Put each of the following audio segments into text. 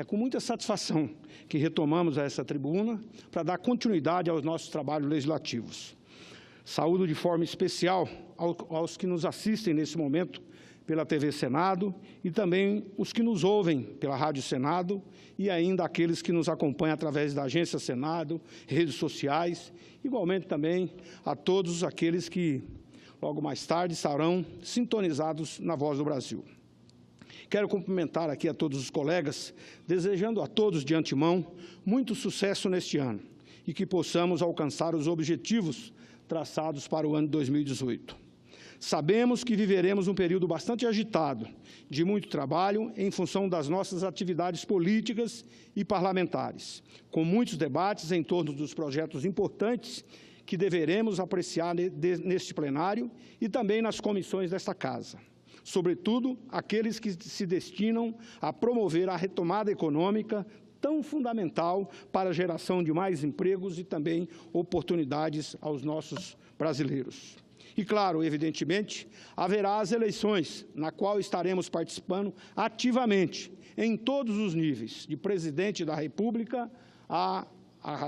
com muita satisfação que retomamos essa tribuna para dar continuidade aos nossos trabalhos legislativos. Saúdo de forma especial aos que nos assistem nesse momento pela TV Senado e também os que nos ouvem pela Rádio Senado e ainda aqueles que nos acompanham através da Agência Senado, redes sociais, igualmente também a todos aqueles que logo mais tarde estarão sintonizados na Voz do Brasil. Quero cumprimentar aqui a todos os colegas, desejando a todos de antemão muito sucesso neste ano e que possamos alcançar os objetivos traçados para o ano de 2018. Sabemos que viveremos um período bastante agitado, de muito trabalho em função das nossas atividades políticas e parlamentares, com muitos debates em torno dos projetos importantes que deveremos apreciar neste plenário e também nas comissões desta Casa. Sobretudo, aqueles que se destinam a promover a retomada econômica tão fundamental para a geração de mais empregos e também oportunidades aos nossos brasileiros. E, claro, evidentemente, haverá as eleições, na qual estaremos participando ativamente, em todos os níveis, de presidente da República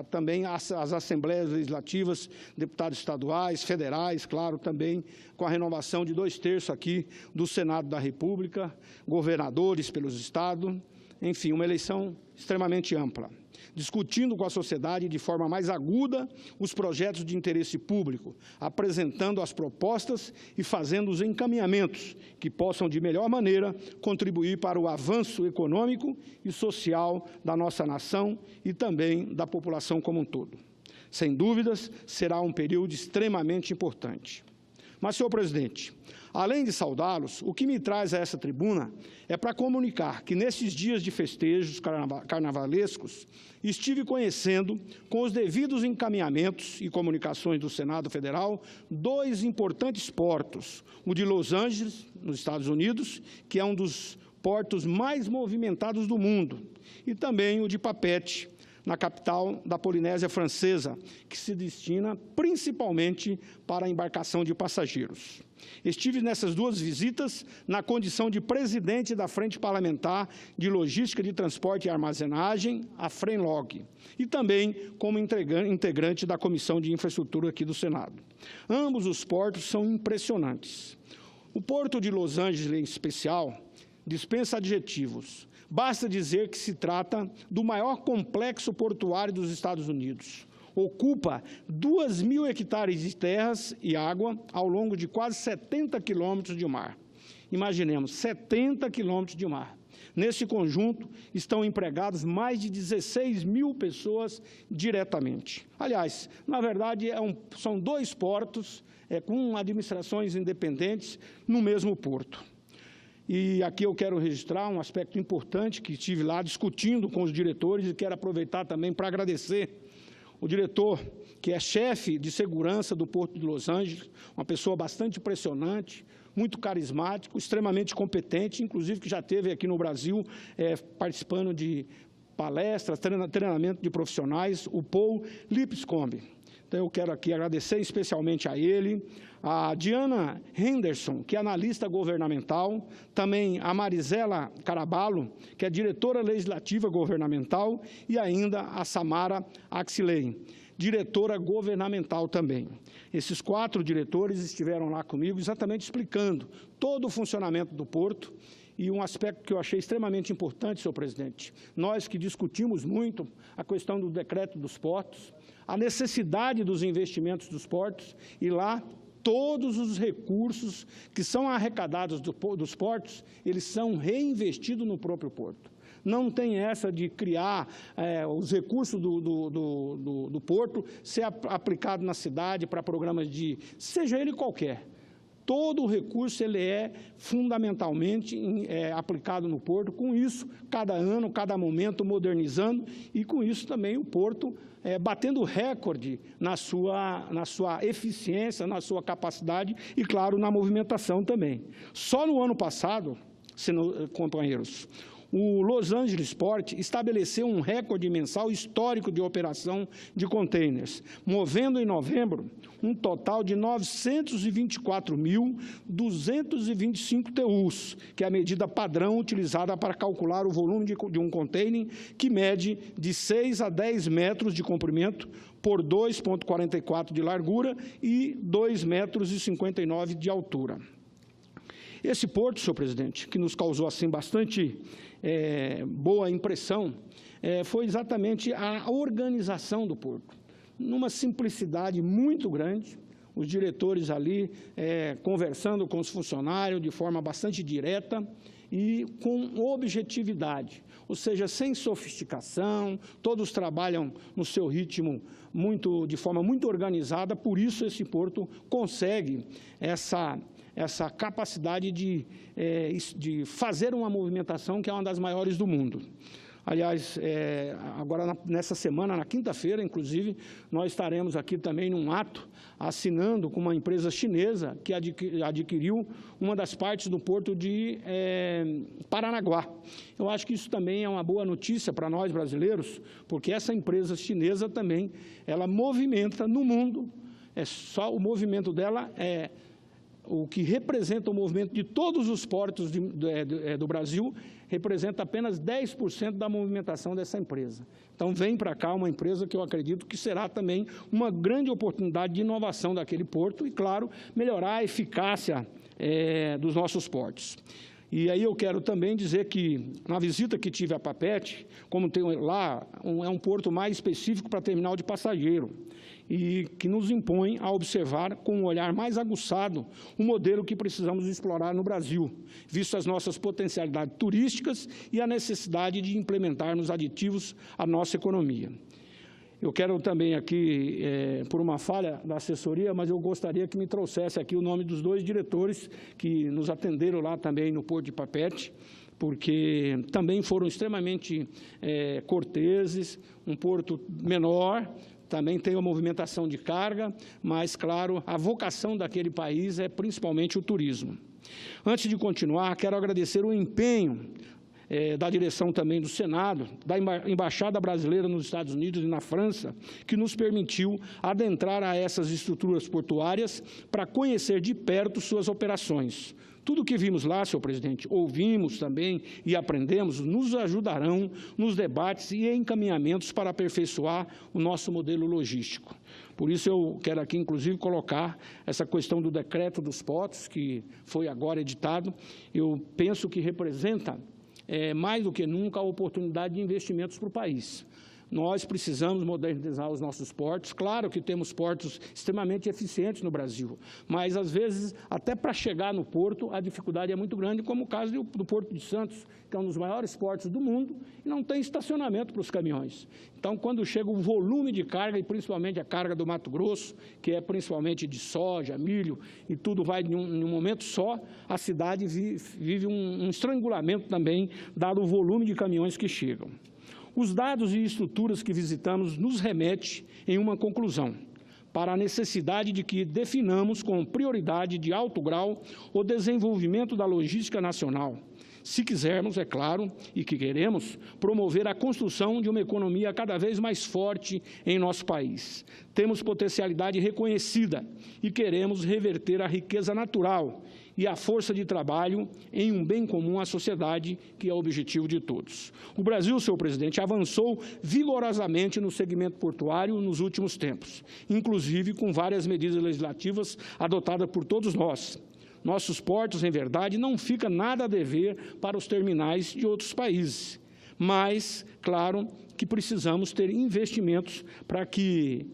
também as assembleias legislativas, deputados estaduais, federais, claro, também com a renovação de 2/3 aqui do Senado da República, governadores pelos estados, enfim, uma eleição extremamente ampla, discutindo com a sociedade de forma mais aguda os projetos de interesse público, apresentando as propostas e fazendo os encaminhamentos que possam, de melhor maneira, contribuir para o avanço econômico e social da nossa nação e também da população como um todo. Sem dúvidas, será um período extremamente importante. Mas, senhor presidente, além de saudá-los, o que me traz a essa tribuna é para comunicar que, nesses dias de festejos carnavalescos, estive conhecendo, com os devidos encaminhamentos e comunicações do Senado Federal, 2 importantes portos, o de Los Angeles, nos Estados Unidos, que é um dos portos mais movimentados do mundo, e também o de Papeete, na capital da Polinésia Francesa, que se destina principalmente para a embarcação de passageiros. Estive nessas 2 visitas na condição de presidente da Frente Parlamentar de Logística de Transporte e Armazenagem, a FRENLOG, e também como integrante da Comissão de Infraestrutura aqui do Senado. Ambos os portos são impressionantes. O Porto de Los Angeles, em especial, dispensa adjetivos. Basta dizer que se trata do maior complexo portuário dos Estados Unidos. Ocupa 2.000 hectares de terras e água ao longo de quase 70 quilômetros de mar. Imaginemos, 70 quilômetros de mar. Nesse conjunto estão empregadas mais de 16.000 pessoas diretamente. Aliás, na verdade, são 2 portos com administrações independentes no mesmo porto. E aqui eu quero registrar um aspecto importante que estive lá discutindo com os diretores e quero aproveitar também para agradecer o diretor, que é chefe de segurança do Porto de Los Angeles, uma pessoa bastante impressionante, muito carismático, extremamente competente, inclusive que já esteve aqui no Brasil participando de palestras, treinamento de profissionais, o Paul Lipscomb. Então, eu quero aqui agradecer especialmente a ele, a Diana Henderson, que é analista governamental, também a Marisela Caraballo, que é diretora legislativa governamental, e ainda a Samara Axilei, diretora governamental também. Esses 4 diretores estiveram lá comigo exatamente explicando todo o funcionamento do porto. E um aspecto que eu achei extremamente importante, senhor presidente, nós que discutimos muito a questão do decreto dos portos, a necessidade dos investimentos dos portos, e lá todos os recursos que são arrecadados dos portos, eles são reinvestidos no próprio porto. Não tem essa de criar os recursos do porto ser aplicado na cidade para programas seja ele qualquer. Todo o recurso ele é fundamentalmente aplicado no porto, com isso, cada ano, cada momento, modernizando, e com isso também o porto batendo recorde na sua eficiência, na sua capacidade e, claro, na movimentação também. Só no ano passado, companheiros, o Los Angeles Port estabeleceu um recorde mensal histórico de operação de contêineres, movendo em novembro um total de 924.225 TEUs, que é a medida padrão utilizada para calcular o volume de um contêiner, que mede de 6 a 10 metros de comprimento por 2,44 de largura e 2,59 metros de altura. Esse porto, senhor presidente, que nos causou assim bastante boa impressão, foi exatamente a organização do porto. Numa simplicidade muito grande, os diretores ali conversando com os funcionários de forma bastante direta e com objetividade, ou seja, sem sofisticação, todos trabalham no seu ritmo de forma muito organizada, por isso esse porto consegue essa capacidade de fazer uma movimentação que é uma das maiores do mundo. Aliás, agora nessa semana, na quinta-feira, inclusive, nós estaremos aqui também num ato, assinando com uma empresa chinesa que adquiriu uma das partes do porto de Paranaguá. Eu acho que isso também é uma boa notícia para nós brasileiros, porque essa empresa chinesa também, ela movimenta no mundo, só o movimento dela o que representa o movimento de todos os portos do Brasil, representa apenas 10% da movimentação dessa empresa. Então, vem para cá uma empresa que eu acredito que será também uma grande oportunidade de inovação daquele porto e, claro, melhorar a eficácia dos nossos portos. E aí eu quero também dizer que, na visita que tive a Papete, como tem lá, é um porto mais específico para terminal de passageiro, e que nos impõe a observar com um olhar mais aguçado o modelo que precisamos explorar no Brasil, visto as nossas potencialidades turísticas e a necessidade de implementarmos aditivos à nossa economia. Eu quero também aqui, por uma falha da assessoria, mas eu gostaria que me trouxesse aqui o nome dos 2 diretores que nos atenderam lá também no Porto de Papete, porque também foram extremamente corteses, um porto menor, também tem uma movimentação de carga, mas, claro, a vocação daquele país é principalmente o turismo. Antes de continuar, quero agradecer o empenho da direção também do Senado, da Embaixada Brasileira nos Estados Unidos e na França, que nos permitiu adentrar a essas estruturas portuárias para conhecer de perto suas operações. Tudo o que vimos lá, senhor presidente, ouvimos também e aprendemos, nos ajudarão nos debates e encaminhamentos para aperfeiçoar o nosso modelo logístico. Por isso, eu quero aqui, inclusive, colocar essa questão do decreto dos portos, que foi agora editado. Eu penso que representa, mais do que nunca, a oportunidade de investimentos para o país. Nós precisamos modernizar os nossos portos. Claro que temos portos extremamente eficientes no Brasil, mas, às vezes, até para chegar no porto, a dificuldade é muito grande, como o caso do Porto de Santos, que é um dos maiores portos do mundo, e não tem estacionamento para os caminhões. Então, quando chega o volume de carga, e principalmente a carga do Mato Grosso, que é principalmente de soja, milho, e tudo vai em um momento só, a cidade vive um estrangulamento também, dado o volume de caminhões que chegam. Os dados e estruturas que visitamos nos remetem em uma conclusão, para a necessidade de que definamos com prioridade de alto grau o desenvolvimento da logística nacional, se quisermos, é claro, e que queremos, promover a construção de uma economia cada vez mais forte em nosso país. Temos potencialidade reconhecida e queremos reverter a riqueza natural e a força de trabalho em um bem comum à sociedade, que é o objetivo de todos. O Brasil, senhor presidente, avançou vigorosamente no segmento portuário nos últimos tempos, inclusive com várias medidas legislativas adotadas por todos nós. Nossos portos, em verdade, não fica nada a dever para os terminais de outros países, mas, claro, que precisamos ter investimentos para que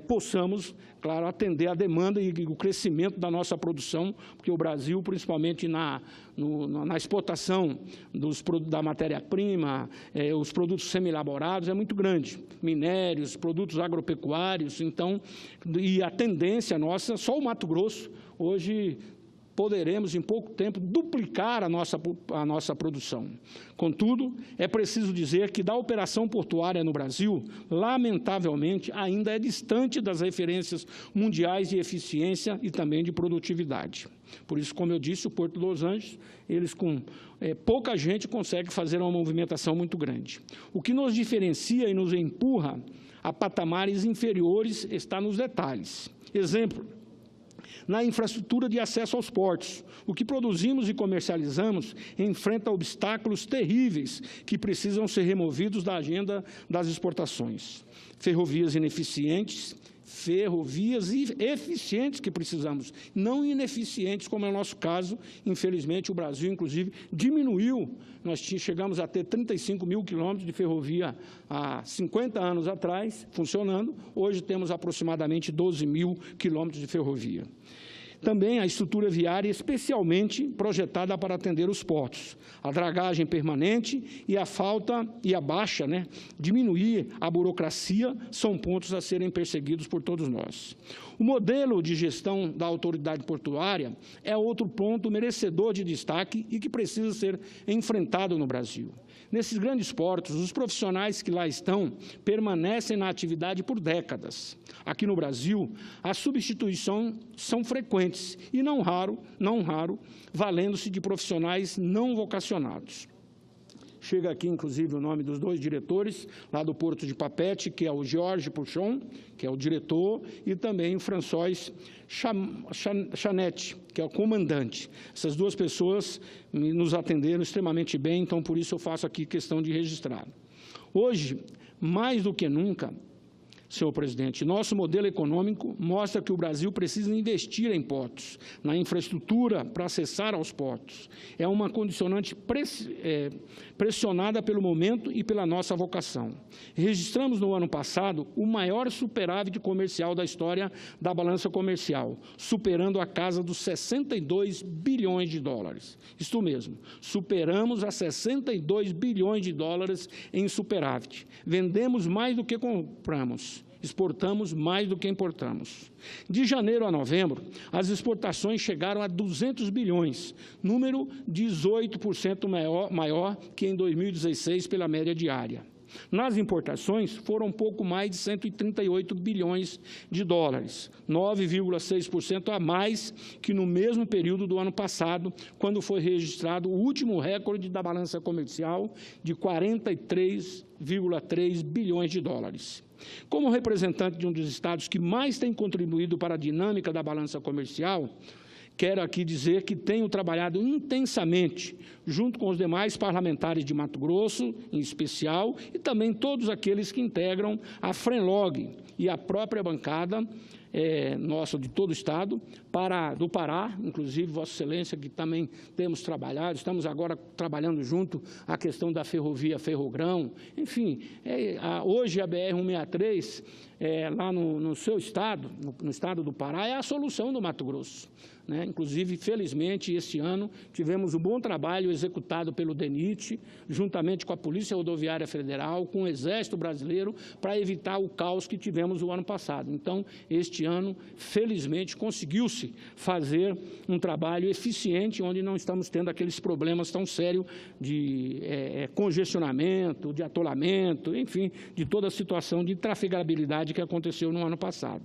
possamos, claro, atender a demanda e o crescimento da nossa produção, porque o Brasil, principalmente na exportação da matéria-prima, os produtos semi-elaborados, é muito grande. Minérios, produtos agropecuários, então, e a tendência nossa, só o Mato Grosso, hoje, poderemos, em pouco tempo, duplicar a nossa produção. Contudo, é preciso dizer que da operação portuária no Brasil, lamentavelmente, ainda é distante das referências mundiais de eficiência e também de produtividade. Por isso, como eu disse, o Porto de Los Angeles, eles com pouca gente conseguem fazer uma movimentação muito grande. O que nos diferencia e nos empurra a patamares inferiores está nos detalhes. Exemplo, na infraestrutura de acesso aos portos. O que produzimos e comercializamos enfrenta obstáculos terríveis que precisam ser removidos da agenda das exportações. Ferrovias ineficientes, ferrovias eficientes que precisamos, não ineficientes, como é o nosso caso. Infelizmente, o Brasil, inclusive, diminuiu. Nós chegamos a ter 35 mil quilômetros de ferrovia há 50 anos atrás, funcionando. Hoje temos aproximadamente 12 mil quilômetros de ferrovia. Também a estrutura viária especialmente projetada para atender os portos. A dragagem permanente e a falta e a baixa, diminuir a burocracia, são pontos a serem perseguidos por todos nós. O modelo de gestão da autoridade portuária é outro ponto merecedor de destaque e que precisa ser enfrentado no Brasil. Nesses grandes portos, os profissionais que lá estão permanecem na atividade por décadas. Aqui no Brasil, as substituições são frequentes e, não raro, valendo-se de profissionais não vocacionados. Chega aqui, inclusive, o nome dos dois diretores, lá do Porto de Papete, que é o Jorge Puchon, que é o diretor, e também o François Chanette, que é o comandante. Essas duas pessoas nos atenderam extremamente bem, então, por isso, eu faço aqui questão de registrar. Hoje, mais do que nunca, senhor presidente, nosso modelo econômico mostra que o Brasil precisa investir em portos, na infraestrutura para acessar aos portos. É uma condicionante pressionada pelo momento e pela nossa vocação. Registramos no ano passado o maior superávit comercial da história da balança comercial, superando a casa dos 62 bilhões de dólares. Isto mesmo, superamos a 62 bilhões de dólares em superávit. Vendemos mais do que compramos. Exportamos mais do que importamos. De janeiro a novembro, as exportações chegaram a 200 bilhões, número 18% maior que em 2016 pela média diária. Nas importações, foram pouco mais de 138 bilhões de dólares, 9,6% a mais que no mesmo período do ano passado, quando foi registrado o último recorde da balança comercial de 43,3 bilhões de dólares. Como representante de um dos estados que mais tem contribuído para a dinâmica da balança comercial, quero aqui dizer que tenho trabalhado intensamente, junto com os demais parlamentares de Mato Grosso, em especial, e também todos aqueles que integram a FRENLOG e a própria bancada nossa de todo o Estado, do Pará, inclusive Vossa Excelência, que também temos trabalhado, estamos agora trabalhando junto a questão da ferrovia Ferrogrão, enfim, hoje a BR-163, lá no seu estado, no estado do Pará, é a solução do Mato Grosso. Inclusive, felizmente, este ano, tivemos um bom trabalho executado pelo DENIT, juntamente com a Polícia Rodoviária Federal, com o Exército Brasileiro, para evitar o caos que tivemos o ano passado. Então, este ano, felizmente, conseguiu-se fazer um trabalho eficiente, onde não estamos tendo aqueles problemas tão sérios de congestionamento, de atolamento, enfim, de toda a situação de trafegabilidade que aconteceu no ano passado.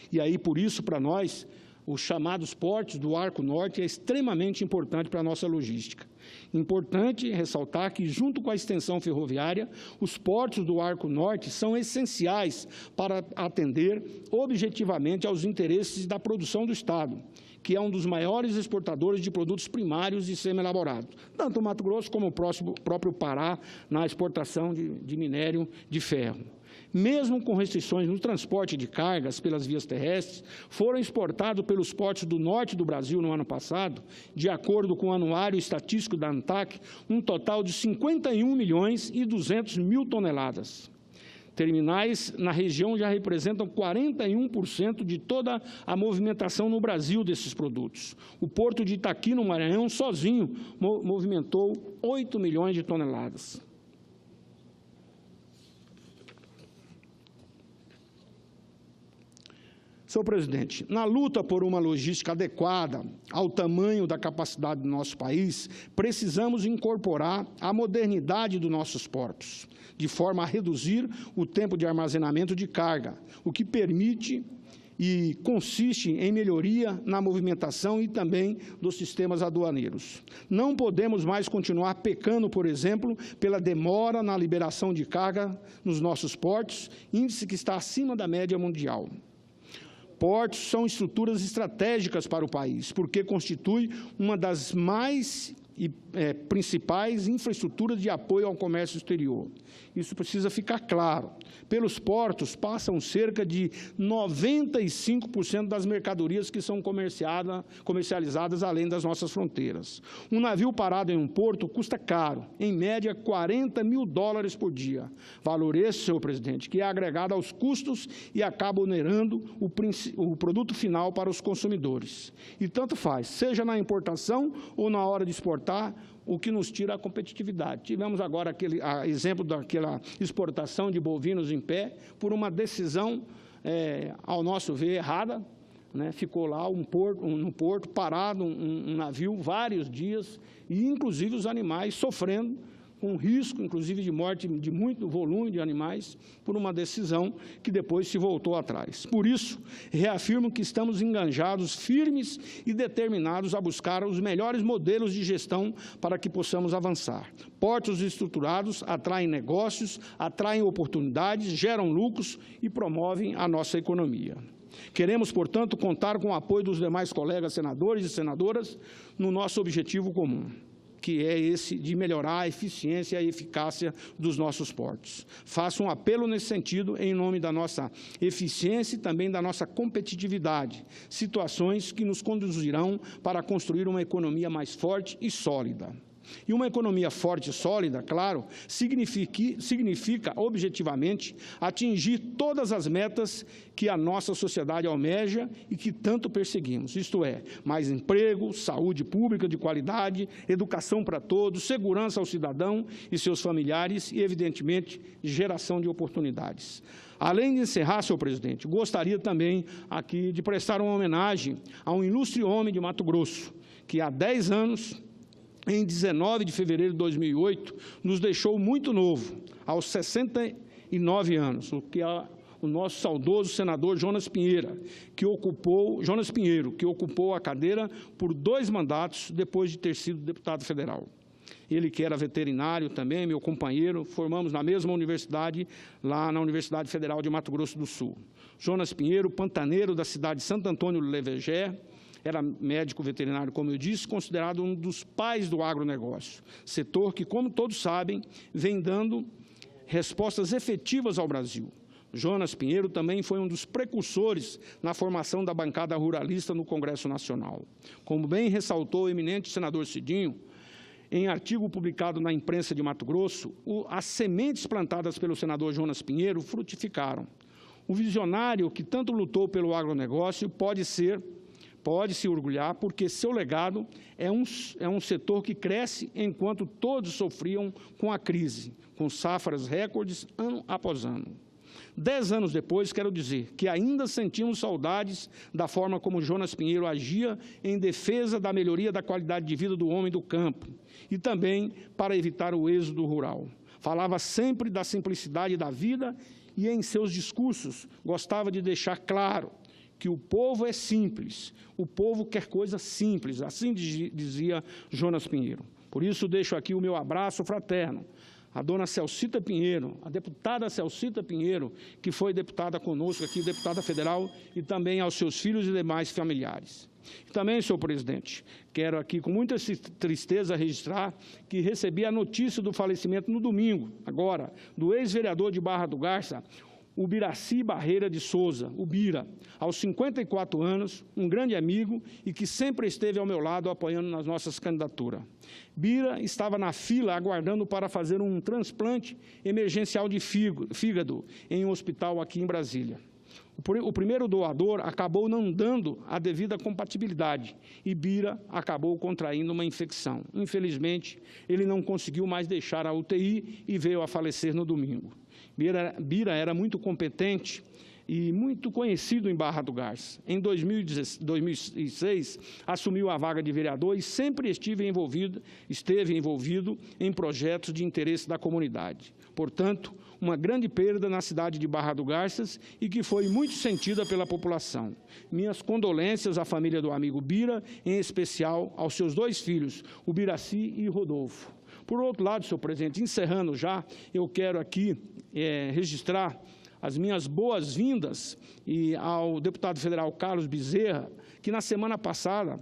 E aí, por isso, para nós, os chamados portos do Arco Norte é extremamente importante para a nossa logística. Importante ressaltar que, junto com a extensão ferroviária, os portos do Arco Norte são essenciais para atender objetivamente aos interesses da produção do Estado, que é um dos maiores exportadores de produtos primários e semi-elaborados, tanto o Mato Grosso como o próprio Pará, na exportação de minério de ferro. Mesmo com restrições no transporte de cargas pelas vias terrestres, foram exportados pelos portos do norte do Brasil no ano passado, de acordo com o Anuário Estatístico da ANTAC, um total de 51 milhões e 200 mil toneladas. Terminais na região já representam 41% de toda a movimentação no Brasil desses produtos. O porto de Itaqui, no Maranhão, sozinho, movimentou 8 milhões de toneladas. Senhor presidente, na luta por uma logística adequada ao tamanho da capacidade do nosso país, precisamos incorporar a modernidade dos nossos portos, de forma a reduzir o tempo de armazenamento de carga, o que permite e consiste em melhoria na movimentação e também dos sistemas aduaneiros. Não podemos mais continuar pecando, por exemplo, pela demora na liberação de carga nos nossos portos, índice que está acima da média mundial. Portos são estruturas estratégicas para o país, porque constitui uma das mais principais infraestruturas de apoio ao comércio exterior. Isso precisa ficar claro. Pelos portos passam cerca de 95% das mercadorias que são comercializadas além das nossas fronteiras. Um navio parado em um porto custa caro, em média $40 mil por dia. Valor esse, senhor presidente, que é agregado aos custos e acaba onerando o produto final para os consumidores. E tanto faz, seja na importação ou na hora de exportar, o que nos tira a competitividade. Tivemos agora exemplo daquela exportação de bovinos em pé, por uma decisão, ao nosso ver, errada, né? Ficou lá no porto, parado, um navio, vários dias, e inclusive os animais sofrendo, com risco, inclusive, de morte de muito volume de animais, por uma decisão que depois se voltou atrás. Por isso, reafirmo que estamos engajados, firmes e determinados a buscar os melhores modelos de gestão para que possamos avançar. Portos estruturados atraem negócios, atraem oportunidades, geram lucros e promovem a nossa economia. Queremos, portanto, contar com o apoio dos demais colegas senadores e senadoras no nosso objetivo comum, que é esse de melhorar a eficiência e a eficácia dos nossos portos. Faço um apelo nesse sentido, em nome da nossa eficiência e também da nossa competitividade, situações que nos conduzirão para construir uma economia mais forte e sólida. E uma economia forte e sólida, claro, significa objetivamente atingir todas as metas que a nossa sociedade almeja e que tanto perseguimos, isto é, mais emprego, saúde pública de qualidade, educação para todos, segurança ao cidadão e seus familiares e, evidentemente, geração de oportunidades. Além de encerrar, senhor presidente, gostaria também aqui de prestar uma homenagem a um ilustre homem de Mato Grosso, que há 10 anos, em 19 de fevereiro de 2008, nos deixou muito novo, aos 69 anos, o que é o nosso saudoso senador Jonas Pinheiro, que ocupou a cadeira por 2 mandatos depois de ter sido deputado federal. Ele que era veterinário também, meu companheiro, formamos na mesma universidade, lá na Universidade Federal de Mato Grosso do Sul. Jonas Pinheiro, pantaneiro da cidade de Santo Antônio do Levegé, era médico veterinário, como eu disse, considerado um dos pais do agronegócio, setor que, como todos sabem, vem dando respostas efetivas ao Brasil. Jonas Pinheiro também foi um dos precursores na formação da bancada ruralista no Congresso Nacional. Como bem ressaltou o eminente senador Cidinho, em artigo publicado na imprensa de Mato Grosso, as sementes plantadas pelo senador Jonas Pinheiro frutificaram. O visionário que tanto lutou pelo agronegócio pode se orgulhar, porque seu legado é um setor que cresce enquanto todos sofriam com a crise, com safras recordes ano após ano. 10 anos depois, quero dizer que ainda sentimos saudades da forma como Jonas Pinheiro agia em defesa da melhoria da qualidade de vida do homem do campo e também para evitar o êxodo rural. Falava sempre da simplicidade da vida e, em seus discursos, gostava de deixar claro que o povo é simples, o povo quer coisas simples, assim dizia Jonas Pinheiro. Por isso, deixo aqui o meu abraço fraterno à dona Celcita Pinheiro, a deputada Celcita Pinheiro, que foi deputada conosco aqui, deputada federal, e também aos seus filhos e demais familiares. E também, senhor presidente, quero aqui com muita tristeza registrar que recebi a notícia do falecimento no domingo, agora, do ex-vereador de Barra do Garça, o Biraci Barreira de Souza, o Bira, aos 54 anos, um grande amigo e que sempre esteve ao meu lado apoiando nas nossas candidaturas. Bira estava na fila aguardando para fazer um transplante emergencial de fígado em um hospital aqui em Brasília. O primeiro doador acabou não dando a devida compatibilidade e Bira acabou contraindo uma infecção. Infelizmente, ele não conseguiu mais deixar a UTI e veio a falecer no domingo. Bira era muito competente e muito conhecido em Barra do Garça. Em 2006, assumiu a vaga de vereador e sempre esteve envolvido em projetos de interesse da comunidade. Portanto, uma grande perda na cidade de Barra do Garças e que foi muito sentida pela população. Minhas condolências à família do amigo Bira, em especial aos seus 2 filhos, o Biraci e Rodolfo. Por outro lado, senhor presidente, encerrando já, eu quero aqui registrar as minhas boas-vindas ao deputado federal Carlos Bezerra, que na semana passada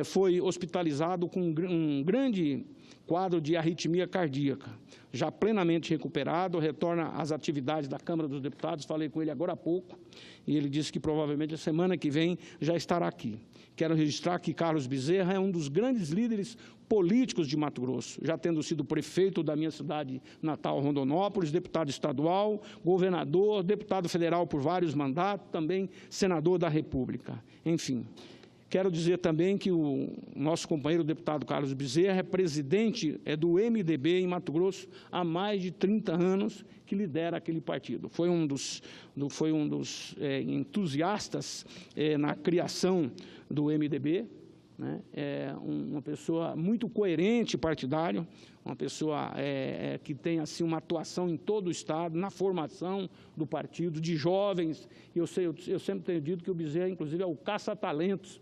foi hospitalizado com um grande quadro de arritmia cardíaca. Já plenamente recuperado, retorna às atividades da Câmara dos Deputados, falei com ele agora há pouco, e ele disse que provavelmente a semana que vem já estará aqui. Quero registrar que Carlos Bezerra é um dos grandes líderes políticos de Mato Grosso, já tendo sido prefeito da minha cidade natal, Rondonópolis, deputado estadual, governador, deputado federal por vários mandatos, também senador da República. Enfim, quero dizer também que o nosso companheiro deputado Carlos Bezerra é presidente do MDB em Mato Grosso há mais de 30 anos, que lidera aquele partido. Foi um dos entusiastas na criação do MDB, né? É uma pessoa muito coerente partidário, uma pessoa que tem assim, uma atuação em todo o Estado, na formação do partido, de jovens. Eu sempre tenho dito que o Bezerra, inclusive, é o caça-talentos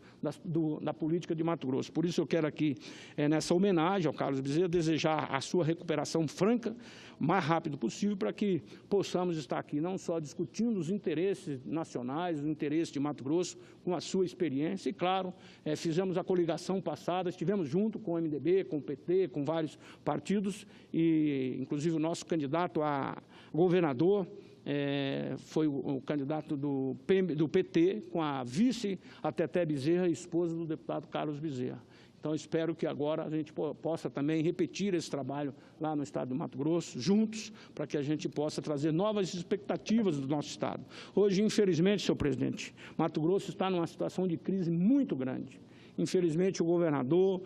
da política de Mato Grosso. Por isso eu quero aqui, nessa homenagem ao Carlos Bezerra, desejar a sua recuperação franca, o mais rápido possível, para que possamos estar aqui não só discutindo os interesses nacionais, os interesses de Mato Grosso, com a sua experiência, e claro, fizemos a coligação passada, estivemos junto com o MDB, com o PT, com vários partidos, e inclusive o nosso candidato a governador foi o candidato do PT, com a vice, a Teté Bezerra, esposa do deputado Carlos Bezerra. Então, espero que agora a gente possa também repetir esse trabalho lá no estado do Mato Grosso, juntos, para que a gente possa trazer novas expectativas do nosso estado. Hoje, infelizmente, senhor presidente, Mato Grosso está numa situação de crise muito grande. Infelizmente, o governador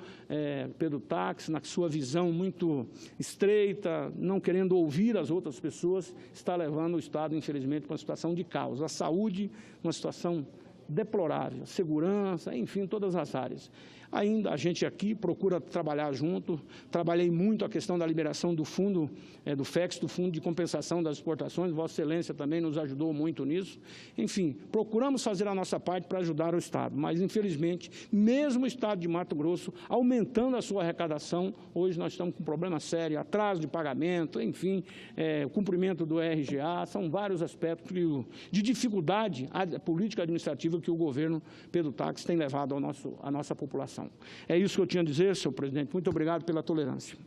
Pedro Táxi, na sua visão muito estreita, não querendo ouvir as outras pessoas, está levando o estado, infelizmente, para uma situação de caos. A saúde, uma situação deplorável, a segurança, enfim, todas as áreas. Ainda a gente aqui procura trabalhar junto, trabalhei muito a questão da liberação do fundo, do FEX, do Fundo de Compensação das Exportações, Vossa Excelência também nos ajudou muito nisso. Enfim, procuramos fazer a nossa parte para ajudar o Estado, mas infelizmente, mesmo o Estado de Mato Grosso, aumentando a sua arrecadação, hoje nós estamos com um problema sério, atraso de pagamento, enfim, o cumprimento do RGA, são vários aspectos de dificuldade política administrativa que o governo Pedro Táxi tem levado à nossa população. É isso que eu tinha a dizer, senhor presidente. Muito obrigado pela tolerância.